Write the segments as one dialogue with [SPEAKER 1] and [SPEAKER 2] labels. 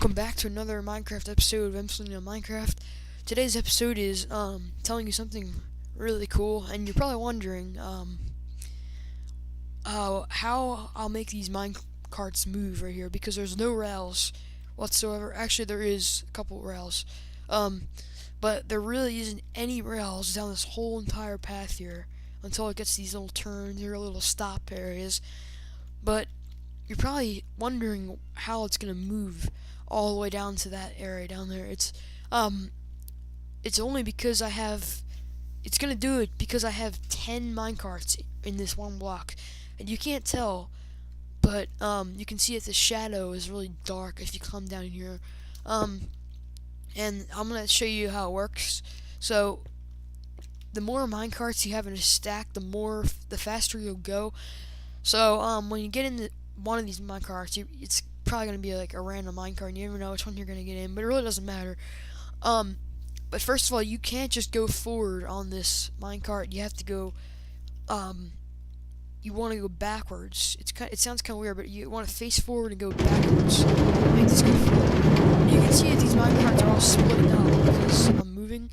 [SPEAKER 1] welcome back to another Minecraft episode of mcellini on Minecraft. Today's episode is telling you something really cool, and you're probably wondering how I'll make these minecarts move right here, because there's no rails whatsoever. Actually, there is a couple rails, but there really isn't any rails down this whole entire path here until it gets these little turns or little stop areas. But you're probably wondering how it's gonna move all the way down to that area down there. It's only because it's gonna do it because I have 10 minecarts in this one block, and you can't tell, but you can see that the shadow is really dark if you come down here. And I'm gonna show you how it works. So the more minecarts you have in a stack, the faster you'll go. So when you get into one of these minecarts, it's probably going to be like a random minecart, and you never know which one you're going to get in, but it really doesn't matter. But first of all, you can't just go forward on this minecart. You have to go, you want to go backwards. It sounds kind of weird, but you want to face forward and go backwards. Make this go forward. And you can see that these minecarts are all splitting up because I'm moving,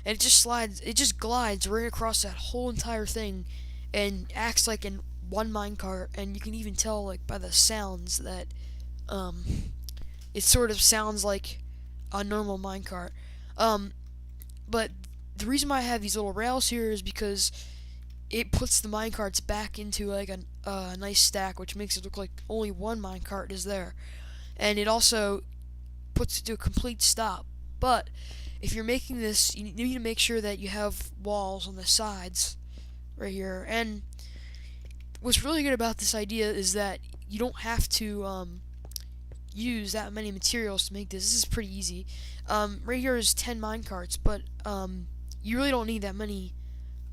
[SPEAKER 1] and it just glides right across that whole entire thing, and acts like in one minecart. And you can even tell, like, by the sounds that it sort of sounds like a normal minecart. But the reason why I have these little rails here is because it puts the minecarts back into like a nice stack, which makes it look like only one minecart is there, and it also puts it to a complete stop. But if you're making this, you need to make sure that you have walls on the sides right here. And what's really good about this idea is that you don't have to use that many materials to make this. This is pretty easy. Right here is 10 minecarts, but you really don't need that many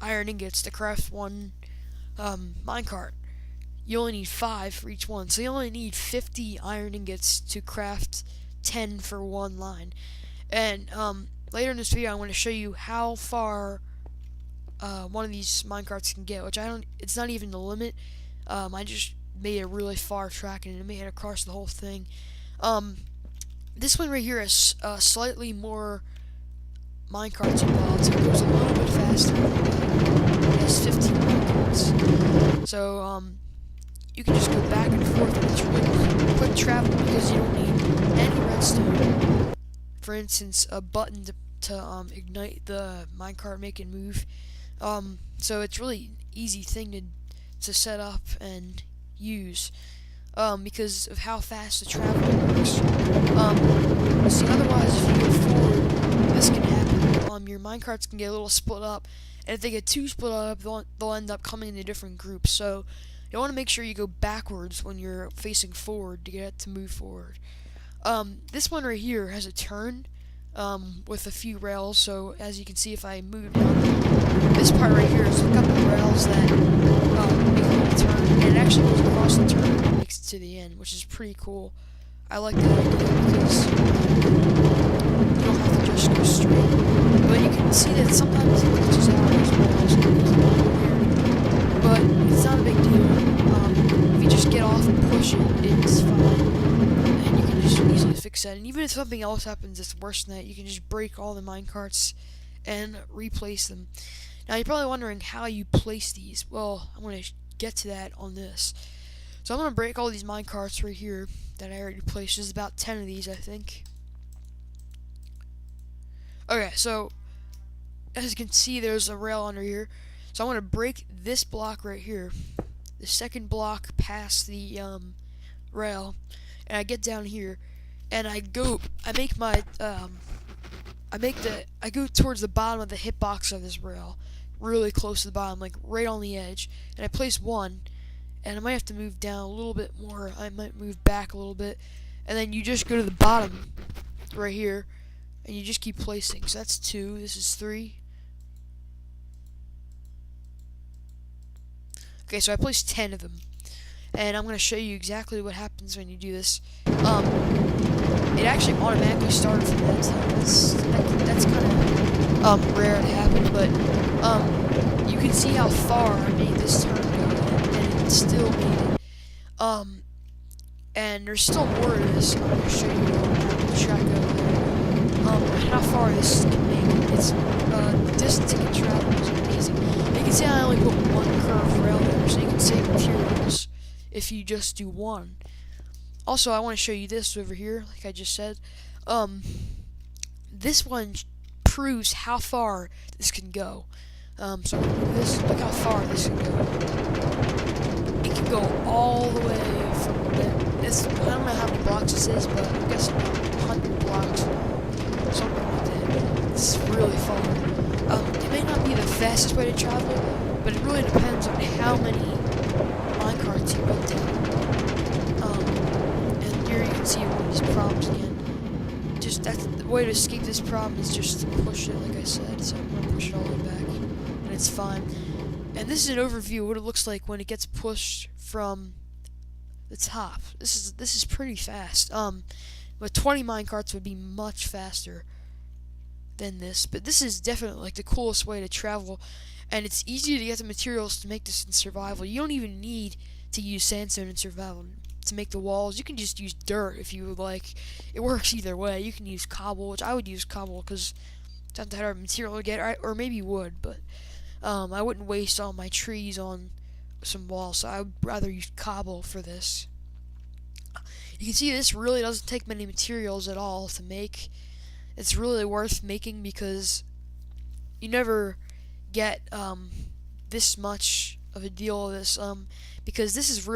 [SPEAKER 1] iron ingots to craft one minecart. You only need 5 for each one, so you only need 50 iron ingots to craft 10 for one line. And later in this video, I'm going to show you how far one of these minecarts can get, which it's not even the limit. I just made a really far track, and it made it across the whole thing. This one right here has slightly more minecarts involved, so it goes a little bit faster. It has 15 minecarts, so you can just go back and forth, and it's really quick travel because you don't need any redstone. For instance, a button to ignite the minecart, make it move. So it's really an easy thing to set up and use, because of how fast the traveling works. See, otherwise, if you go forward, this can happen. Your minecarts can get a little split up, and if they get too split up, they'll end up coming into different groups. So you want to make sure you go backwards when you're facing forward to get it to move forward. This one right here has a turn with a few rails, so as you can see, if I move down, this part right here is a couple of rails that make a little turn, and it actually goes across the turn and makes it to the end, which is pretty cool. I like that idea because you don't have to just go straight. But you can see that sometimes it glitches out as well, so it gets a little weird. But it's not a big deal. If you just get off and push it, it's fine. And you can just easily fix that. And even if something else happens that's worse than that, you can just break all the minecarts and replace them. Now you're probably wondering how you place these. Well, I'm going to get to that on this. So I'm going to break all these minecarts right here that I already placed. There's about 10 of these, I think. Okay, so as you can see, there's a rail under here. So I'm going to break this block right here, the second block past the rail, and I get down here, and I go towards the bottom of the hitbox of this rail, really close to the bottom, like right on the edge, and I place one, and I might have to move down a little bit more. I might move back a little bit, and then you just go to the bottom right here, and you just keep placing. So that's 2, this is 3. Okay, so I placed 10 of them, and I'm going to show you exactly what happens when you do this. It actually automatically started from that time. That's kind of rare to happen, but you can see how far I made this turn go, and it still made it. And there's still more to this. I'm going to show you what happens. the track over there. How far this can make. It's the distance it can travel is amazing. You can see I only put one curved rail there, so you can save materials if you just do one. Also, I want to show you this over here, like I just said. This one proves how far this can go. So look how far this can go. It can go all the way from there. I don't know how many blocks this is, but I'm guessing about 100 blocks, something like that. This is really far. It may not be the fastest way to travel, but it really depends on how many minecarts you put down. And here you can see one of these problems again. That's the way to escape this problem is just to push it, like I said. So I'm gonna push it all the way back, and it's fine. And this is an overview of what it looks like when it gets pushed from the top. This is pretty fast. But 20 minecarts would be much faster than this. But this is definitely like the coolest way to travel, and it's easy to get the materials to make this in survival. You don't even need to use sandstone in survival to make the walls. You can just use dirt if you would like. It works either way. You can use cobble, which I would use cobble because it's not that hard of material to get, or maybe wood, but I wouldn't waste all my trees on some walls, so I would rather use cobble for this. You can see this really doesn't take many materials at all to make. It's really worth making because you never get this much of a deal of this, because this is a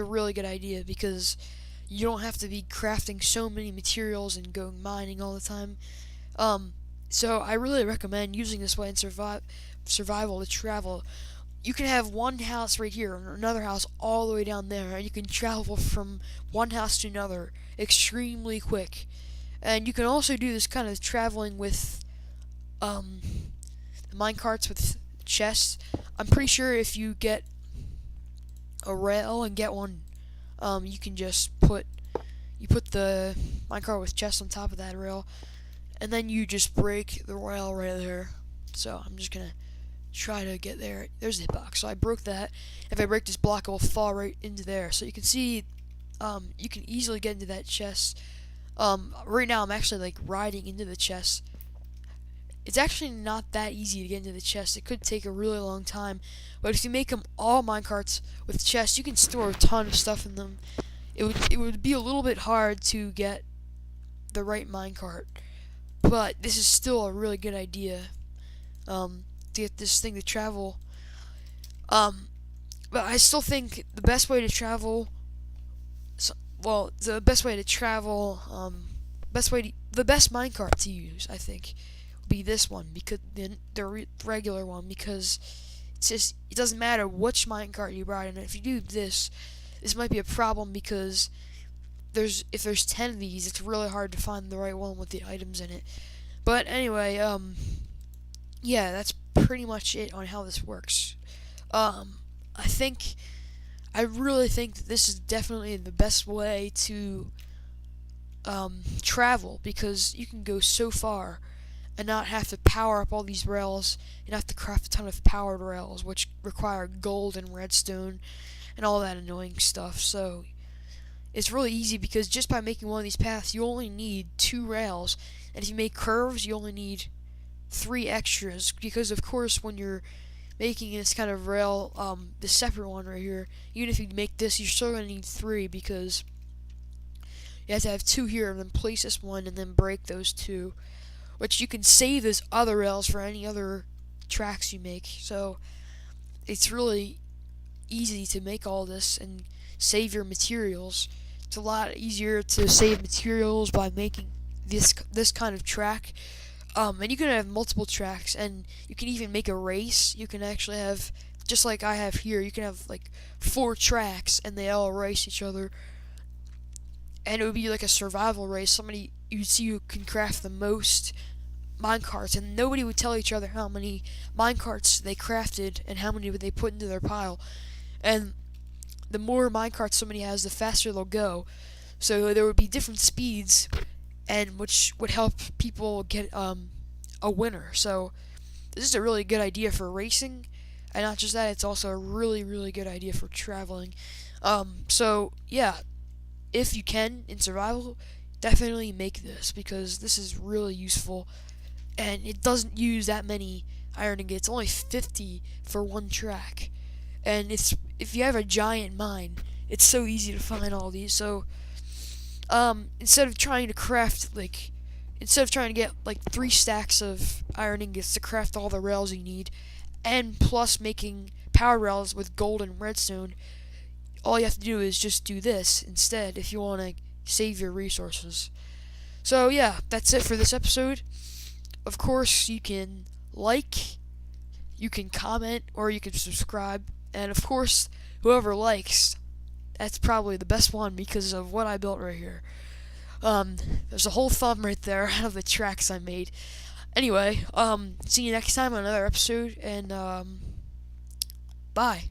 [SPEAKER 1] really good idea because you don't have to be crafting so many materials and going mining all the time. So I really recommend using this way in survival to travel. You can have one house right here and another house all the way down there, and you can travel from one house to another extremely quick. And you can also do this kind of traveling with minecarts with chests. I'm pretty sure if you get a rail and get one, you can just put the minecart with chest on top of that rail, and then you just break the rail right there. So I'm just gonna try to get there. There's the hitbox. So I broke that. If I break this block, it will fall right into there. So you can see, you can easily get into that chest. Right now I'm actually like riding into the chest. It's actually not that easy to get into the chest. It could take a really long time, but if you make them all minecarts with chests, you can store a ton of stuff in them. It would be a little bit hard to get the right minecart, but this is still a really good idea to get this thing to travel. But I still think the best way to travel, the best minecart to use, I think, would be this one, because the regular one, because it doesn't matter which minecart you ride in. If you do this might be a problem because if there's 10 of these, it's really hard to find the right one with the items in it. But anyway, yeah, that's pretty much it on how this works. I really think that this is definitely the best way to travel, because you can go so far and not have to power up all these rails and have to craft a ton of powered rails, which require gold and redstone and all that annoying stuff. So it's really easy because just by making one of these paths, you only need 2 rails, and if you make curves, you only need 3 extras, because of course when you're making this kind of rail, the separate one right here, even if you make this, you're still going to need 3, because you have to have 2 here and then place this one and then break those 2, which you can save those other rails for any other tracks you make. So it's really easy to make all this and save your materials. It's a lot easier to save materials by making this kind of track. And you can have multiple tracks, and you can even make a race. You can actually have, just like I have here, you can have like 4 tracks and they all race each other, and it would be like a survival race. You'd see who can craft the most minecarts, and nobody would tell each other how many minecarts they crafted and how many would they put into their pile. And the more minecarts somebody has, the faster they'll go. So there would be different speeds, and which would help people get a winner. So this is a really good idea for racing, and not just that, it's also a really, really good idea for traveling. So yeah, if you can in survival, definitely make this, because this is really useful, and it doesn't use that many iron ingots. It's only 50 for one track, and if you have a giant mine, it's so easy to find all these. So instead of trying to craft instead of trying to get like 3 stacks of iron ingots to craft all the rails you need, and plus making power rails with gold and redstone, all you have to do is just do this instead if you want to save your resources. So yeah, that's it for this episode. Of course, you can like, you can comment, or you can subscribe. And of course, whoever likes, that's probably the best one because of what I built right here. There's a whole thumb right there out of the tracks I made. Anyway, see you next time on another episode, and bye.